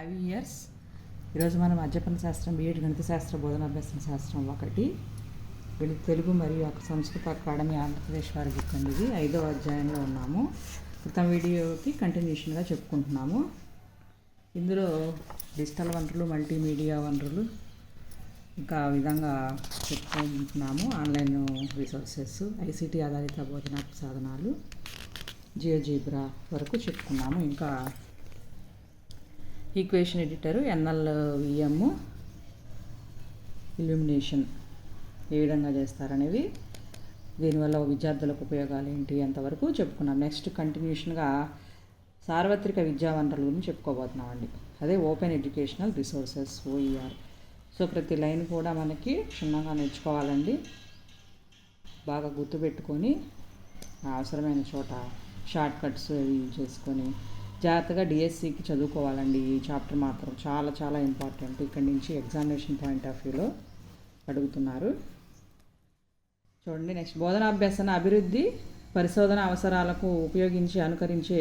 5 years. ఈరోజు మనం అధ్యాపన శాస్త్రం బీఎడ్ గణిత శాస్త్ర బోధన అభ్యసన శాస్త్రం 1 తెలుగు మరియు సంస్కృత అకాడమీ ఆంధ్రప్రదేశ్ వారి బుక్ అండి. ఇది 5వ అధ్యాయంలో ఉన్నాము. క్రితం వీడియోకి కంటిన్యూషన్గా చెప్పుకుంటున్నాము. ఇందులో డిజిటల్ వనరులు, మల్టీమీడియా వనరులు, ఇంకా ఆ విధంగా చెప్పుకుంటున్నాము. ఆన్లైన్ రిసోర్సెస్, ఐసీటీ ఆధారిత బోధనా సాధనాలు, జియోజీబ్రా వరకు చెప్పుకున్నాము. ఇంకా ఈక్వేషన్ ఎడిటరు, ఎన్ఎల్విఎం, ఇల్యూమినేషన్ ఏ విధంగా చేస్తారనేవి, దీనివల్ల విద్యార్థులకు ఉపయోగాలు ఏంటి అంతవరకు చెప్పుకున్నాం. నెక్స్ట్ కంటిన్యూషన్గా సార్వత్రిక విద్యా వనరుల గురించి చెప్పుకోబోతున్నామండి. అదే open educational resources, OER. So ప్రతి లైన్ కూడా మనకి క్షుణ్ణంగా నేర్చుకోవాలండి. బాగా గుర్తుపెట్టుకొని అవసరమైన చోట షార్ట్ కట్స్ యూజ్ చేసుకొని జాగ్రత్తగా డిఎస్సికి చదువుకోవాలండి. ఈ చాప్టర్ మాత్రం చాలా చాలా ఇంపార్టెంట్. ఇక్కడి నుంచి ఎగ్జామినేషన్ పాయింట్ ఆఫ్ వ్యూలో అడుగుతున్నారు. చూడండి. నెక్స్ట్ బోధనాభ్యసన అభివృద్ధి పరిశోధన అవసరాలకు ఉపయోగించి అనుకరించే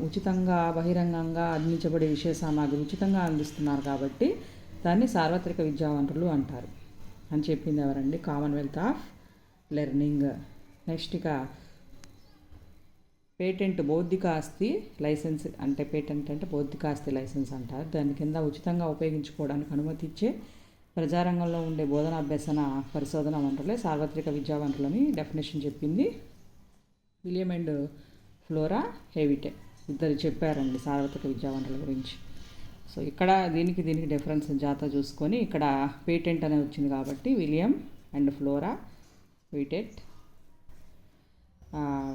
ఉచితంగా బహిరంగంగా అందించబడే విషయ సామాగ్రి ఉచితంగా అందిస్తున్నారు కాబట్టి దాన్ని సార్వత్రిక విద్యా వనరులు అంటారు అని చెప్పింది ఎవరండి? Commonwealth of learning. నెక్స్ట్ ఇక పేటెంట్, బౌద్ధిక ఆస్తి లైసెన్స్ అంటే పేటెంట్ అంటే బౌద్ధిక ఆస్తి లైసెన్స్ అంటారు. దాని కింద ఉచితంగా ఉపయోగించుకోవడానికి అనుమతి ఇచ్చే ప్రజారంగంలో ఉండే బోధనాభ్యసన పరిశోధన వనరులే సార్వత్రిక విద్యా వనరులని డెఫినేషన్ చెప్పింది విలియం అండ్ ఫ్లోరా హెవిటే. ఇద్దరు చెప్పారండి సార్వత్రిక విద్యా వనరుల గురించి. సో ఇక్కడ దీనికి డిఫరెన్స్ జాగ్రత్త చూసుకొని, ఇక్కడ పేటెంట్ అనేది వచ్చింది కాబట్టి William and Flora Hewlett.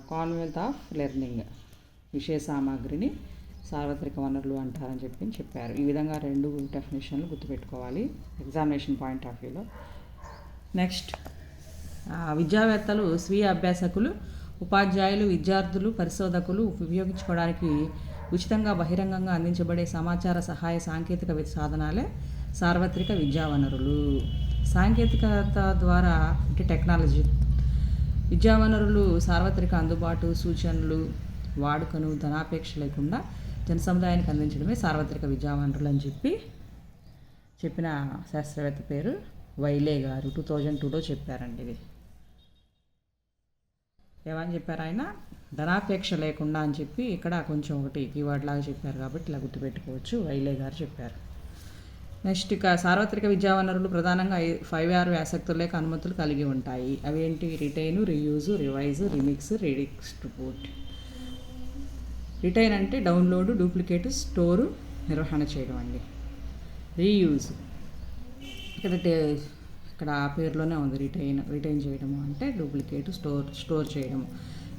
Commonwealth of Learning విషయ సామాగ్రిని సార్వత్రిక వనరులు అంటారని చెప్పారు. ఈ విధంగా 2 డెఫినేషన్లు గుర్తుపెట్టుకోవాలి ఎగ్జామినేషన్ పాయింట్ ఆఫ్ వ్యూలో. నెక్స్ట్ విద్యావేత్తలు, స్వీయ అభ్యాసకులు, ఉపాధ్యాయులు, విద్యార్థులు, పరిశోధకులు ఉపయోగించుకోవడానికి ఉచితంగా బహిరంగంగా అందించబడే సమాచార సహాయ సాంకేతిక సాధనాలే సార్వత్రిక విద్యా వనరులు. సాంకేతికత ద్వారా అంటే టెక్నాలజీ విద్యా వనరులు సార్వత్రిక అందుబాటు, సూచనలు, వాడుకను ధనాపేక్ష లేకుండా జనసముదాయానికి అందించడమే సార్వత్రిక విద్యా వనరులు అని చెప్పిన శాస్త్రవేత్త పేరు వైలే గారు. 2002లో చెప్పారండి. ఇది ఏమని చెప్పారు ఆయన? ధనాపేక్ష లేకుండా అని చెప్పి ఇక్కడ కొంచెం ఒకటి కీవర్డ్ లాగా చెప్పారు కాబట్టి ఇలా గుర్తుపెట్టుకోవచ్చు. వైలే గారు చెప్పారు. నెక్స్ట్ ఇక సార్వత్రిక విద్యా వనరులు ప్రధానంగా 5 వ్యాసక్తులేక అనుమతులు కలిగి ఉంటాయి. అవి ఏంటి? Retain, reuse, revise, remix, redistribute. Retain అంటే డౌన్లోడ్, డూప్లికేట్, స్టోరు, నిర్వహణ చేయడం అండి. రీయూజ్ ఇక్కడ ఆ పేరులోనే ఉంది. రిటైన్ చేయడము అంటే డూప్లికేట్, స్టోర్ చేయడము.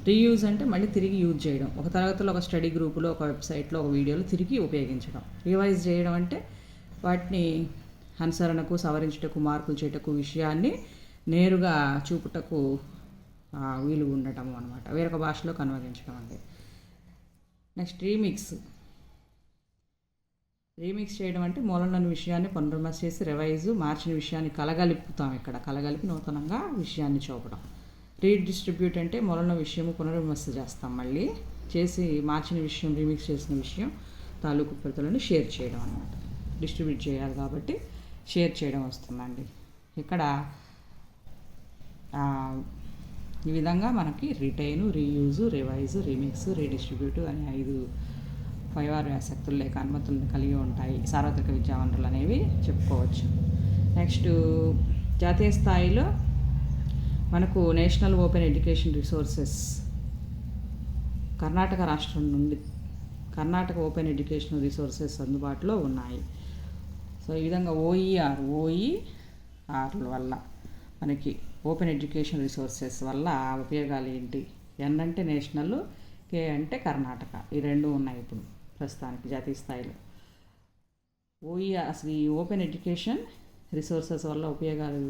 రీయూజ్ అంటే మళ్ళీ తిరిగి యూజ్ చేయడం. ఒక తరగతిలో, ఒక స్టడీ గ్రూపులో, ఒక వెబ్సైట్లో, ఒక వీడియోలో తిరిగి ఉపయోగించడం. రివైజ్ చేయడం అంటే వాటిని అనుసరణకు, సవరించుటకు, మార్పులు చేయటకు, విషయాన్ని నేరుగా చూపుటకు వీలు ఉండటము అనమాట. వేరొక భాషలోకి అనువదించడం అండి. నెక్స్ట్ రీమిక్స్ చేయడం అంటే మూలంలోని విషయాన్ని పునర్విమర్శ చేసి రివైజు, మార్చిన విషయాన్ని కలగలుపుతాం. ఇక్కడ కలగలిపి నూతనంగా విషయాన్ని చూపడం. రీడిస్ట్రిబ్యూట్ అంటే మూలంలో విషయము పునర్విమర్శ చేస్తాం, మళ్ళీ చేసి మార్చిన విషయం, రీమిక్స్ చేసిన విషయం తాలూకు ప్రతులను షేర్ చేయడం అనమాట. డిస్ట్రిబ్యూట్ చేయాలి కాబట్టి షేర్ చేయడం వస్తుందండి. ఇక్కడ ఈ విధంగా మనకి రిటైను, రీయూజు, రివైజు, రీమిక్స్, రీడిస్ట్రిబ్యూట్ అనే 5 వ్యాసక్తులు లేక అనుమతులను కలిగి ఉంటాయి సార్వత్రిక విద్యా వనరులు అనేవి చెప్పుకోవచ్చు. నెక్స్ట్ జాతీయ స్థాయిలో మనకు national open education resources Karnataka రాష్ట్రం నుండి కర్ణాటక ఓపెన్ ఎడ్యుకేషనల్ రిసోర్సెస్ అందుబాటులో ఉన్నాయి. సో ఈ విధంగా ఓఈఆర్ వల్ల మనకి ఓపెన్ ఎడ్యుకేషన్ రిసోర్సెస్ వల్ల ఉపయోగాలు ఏంటి? ఎన్ అంటే నేషనల్, కే అంటే కర్ణాటక. ఈ 2 ఉన్నాయి ఇప్పుడు ప్రస్తుతానికి జాతీయ స్థాయిలో. అసలు ఈ ఓపెన్ ఎడ్యుకేషన్ రిసోర్సెస్ వల్ల ఉపయోగాలు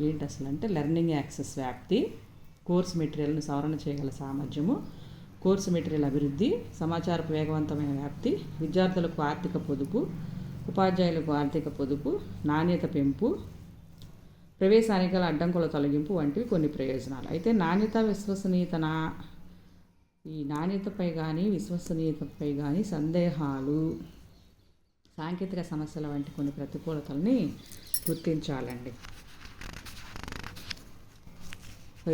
ఏంటి అసలు అంటే లెర్నింగ్ యాక్సెస్ వ్యాప్తి, కోర్సు మెటీరియల్ను సవరణ చేయగల సామర్థ్యము, కోర్సు మెటీరియల్ అభివృద్ధి, సమాచారపు వేగవంతమైన వ్యాప్తి, విద్యార్థులకు ఆర్థిక పొదుపు, ఉపాధ్యాయులకు ఆర్థిక పొదుపు, నాణ్యత పెంపు, ప్రవేశానికి గల అడ్డంకుల తొలగింపు వంటివి కొన్ని ప్రయోజనాలు. అయితే ఈ నాణ్యతపై కానీ విశ్వసనీయతపై కానీ సందేహాలు సాంకేతిక సమస్యల వంటి కొన్ని ప్రతికూలతల్ని గుర్తించాలండి.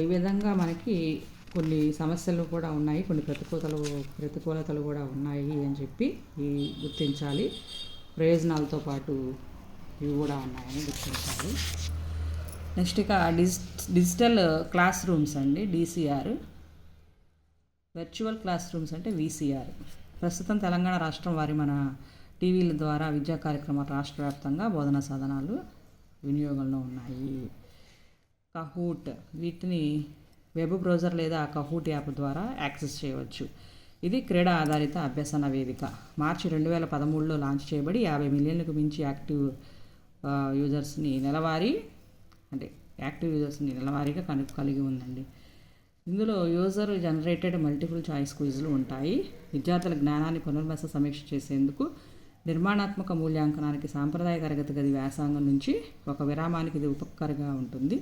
ఈ విధంగా మనకి కొన్ని సమస్యలు కూడా ఉన్నాయి, కొన్ని ప్రతికూలతలు కూడా ఉన్నాయి అని చెప్పి గుర్తించాలి. ప్రయోజనాలతో పాటు ఇవి కూడా ఉన్నాయని గుర్తించాలి. నెక్స్ట్ ఇక డిజిటల్ క్లాస్ రూమ్స్ అండి, DCR. వర్చువల్ క్లాస్ రూమ్స్ అంటే VCR. ప్రస్తుతం తెలంగాణ రాష్ట్రం మన టీవీల ద్వారా విద్యా కార్యక్రమాలు రాష్ట్ర వ్యాప్తంగా బోధనా సాధనాలు వినియోగంలో ఉన్నాయి. కహూట్, వీటిని వెబ్ బ్రౌజర్ లేదా కహూట్ యాప్ ద్వారా యాక్సెస్ చేయవచ్చు. ఇది క్రీడా ఆధారిత అభ్యసన వేదిక. మార్చి 2013లో లాంచ్ చేయబడి 50 మిలియన్లకు మించి యాక్టివ్ యూజర్స్ని నెలవారీగా కలిగి ఉందండి. ఇందులో యూజర్ జనరేటెడ్ మల్టిపుల్ చాయిస్ క్విజ్లు ఉంటాయి. విద్యార్థుల జ్ఞానాన్ని సమీక్ష చేసేందుకు నిర్మాణాత్మక మూల్యాంకనానికి సాంప్రదాయ తరగతి గది వ్యాసంగం నుంచి ఒక విరామానికి ఇది ఉపకరంగా ఉంటుంది.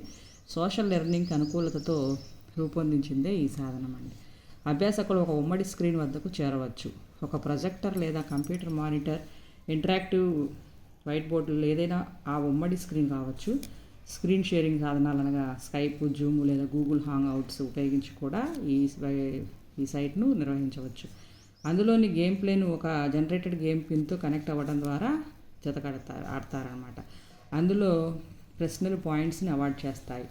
సోషల్ లెర్నింగ్కి అనుకూలతతో రూపొందించిందే ఈ సాధనం అండి. అభ్యాసకులు ఒక ఉమ్మడి స్క్రీన్ వద్దకు చేరవచ్చు. ఒక ప్రొజెక్టర్ లేదా కంప్యూటర్ మానిటర్, ఇంటరాక్టివ్ వైట్ బోర్డులు ఏదైనా ఆ ఉమ్మడి స్క్రీన్ కావచ్చు. స్క్రీన్ షేరింగ్ సాధనాలు అనగా స్కైప్, జూమ్ లేదా గూగుల్ హ్యాంగ్ అవుట్స్ ఉపయోగించి కూడా ఈ సైట్ను నిర్వహించవచ్చు. అందులోని గేమ్ ప్లేను ఒక జనరేటెడ్ గేమ్ పిన్తో కనెక్ట్ అవ్వడం ద్వారా ఆడతారనమాట. అందులో ప్రశ్నలు పాయింట్స్ని అవార్డ్ చేస్తాయి.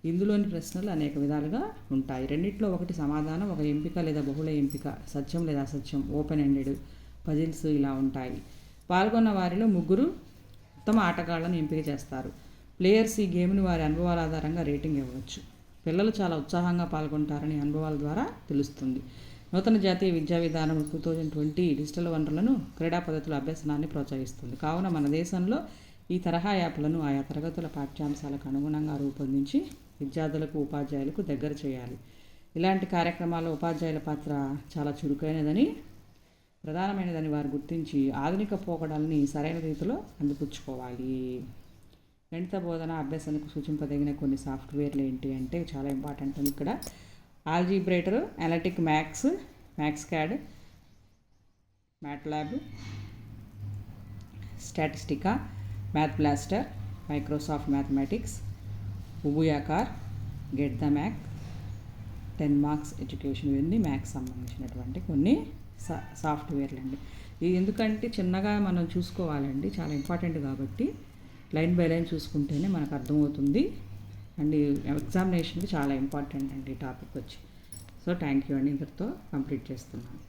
ఇందులోని ప్రశ్నలు అనేక విధాలుగా ఉంటాయి. రెండిట్లో ఒకటి సమాధానం, ఒక ఎంపిక లేదా బహుళ ఎంపిక, సత్యం లేదా అసత్యం, ఓపెన్ ఎండెడ్, పజిల్స్ ఇలా ఉంటాయి. పాల్గొన్న వారిలో 3 ఉత్తమ ఆటగాళ్లను ఎంపిక చేస్తారు. ప్లేయర్స్ ఈ గేమ్ని వారి అనుభవాల ఆధారంగా రేటింగ్ ఇవ్వవచ్చు. పిల్లలు చాలా ఉత్సాహంగా పాల్గొంటారని అనుభవాల ద్వారా తెలుస్తుంది. నూతన జాతీయ విద్యా విధానం 2020 డిజిటల్ వనరులను, క్రీడా పద్ధతుల అభ్యసనాన్ని ప్రోత్సహిస్తుంది. కావున మన దేశంలో ఈ తరహా యాప్లను ఆయా తరగతుల పాఠ్యాంశాలకు అనుగుణంగా రూపొందించి విద్యార్థులకు, ఉపాధ్యాయులకు దగ్గర చేయాలి. ఇలాంటి కార్యక్రమాల్లో ఉపాధ్యాయుల పాత్ర చాలా చురుకైనదని, ప్రధానమైనదని వారు గుర్తించి ఆధునిక పోకడల్ని సరైన రీతిలో అందిపుచ్చుకోవాలి. గణిత బోధన అభ్యాసానికి సూచింపదగిన కొన్ని సాఫ్ట్వేర్లు ఏంటి అంటే చాలా ఇంపార్టెంట్ ఉంది ఇక్కడ. Algebrator, analytic maths, Mathcad, Matlab, Statistica, math blaster, Microsoft mathematics, ఉబుయాకార్, get the mac, 10 marks education. ఇవన్నీ మ్యాథ్స్ సంబంధించినటువంటి కొన్ని సాఫ్ట్వేర్లు అండి. ఇది ఎందుకంటే చిన్నగా మనం చూసుకోవాలండి, చాలా ఇంపార్టెంట్ కాబట్టి లైన్ బై లైన్ చూసుకుంటేనే మనకు అర్థమవుతుంది. అండ్ ఎగ్జామినేషన్కి చాలా ఇంపార్టెంట్ అండి ఈ టాపిక్ వచ్చి. సో థ్యాంక్ యూ అండి, ఇంతటితో కంప్లీట్ చేస్తున్నాను.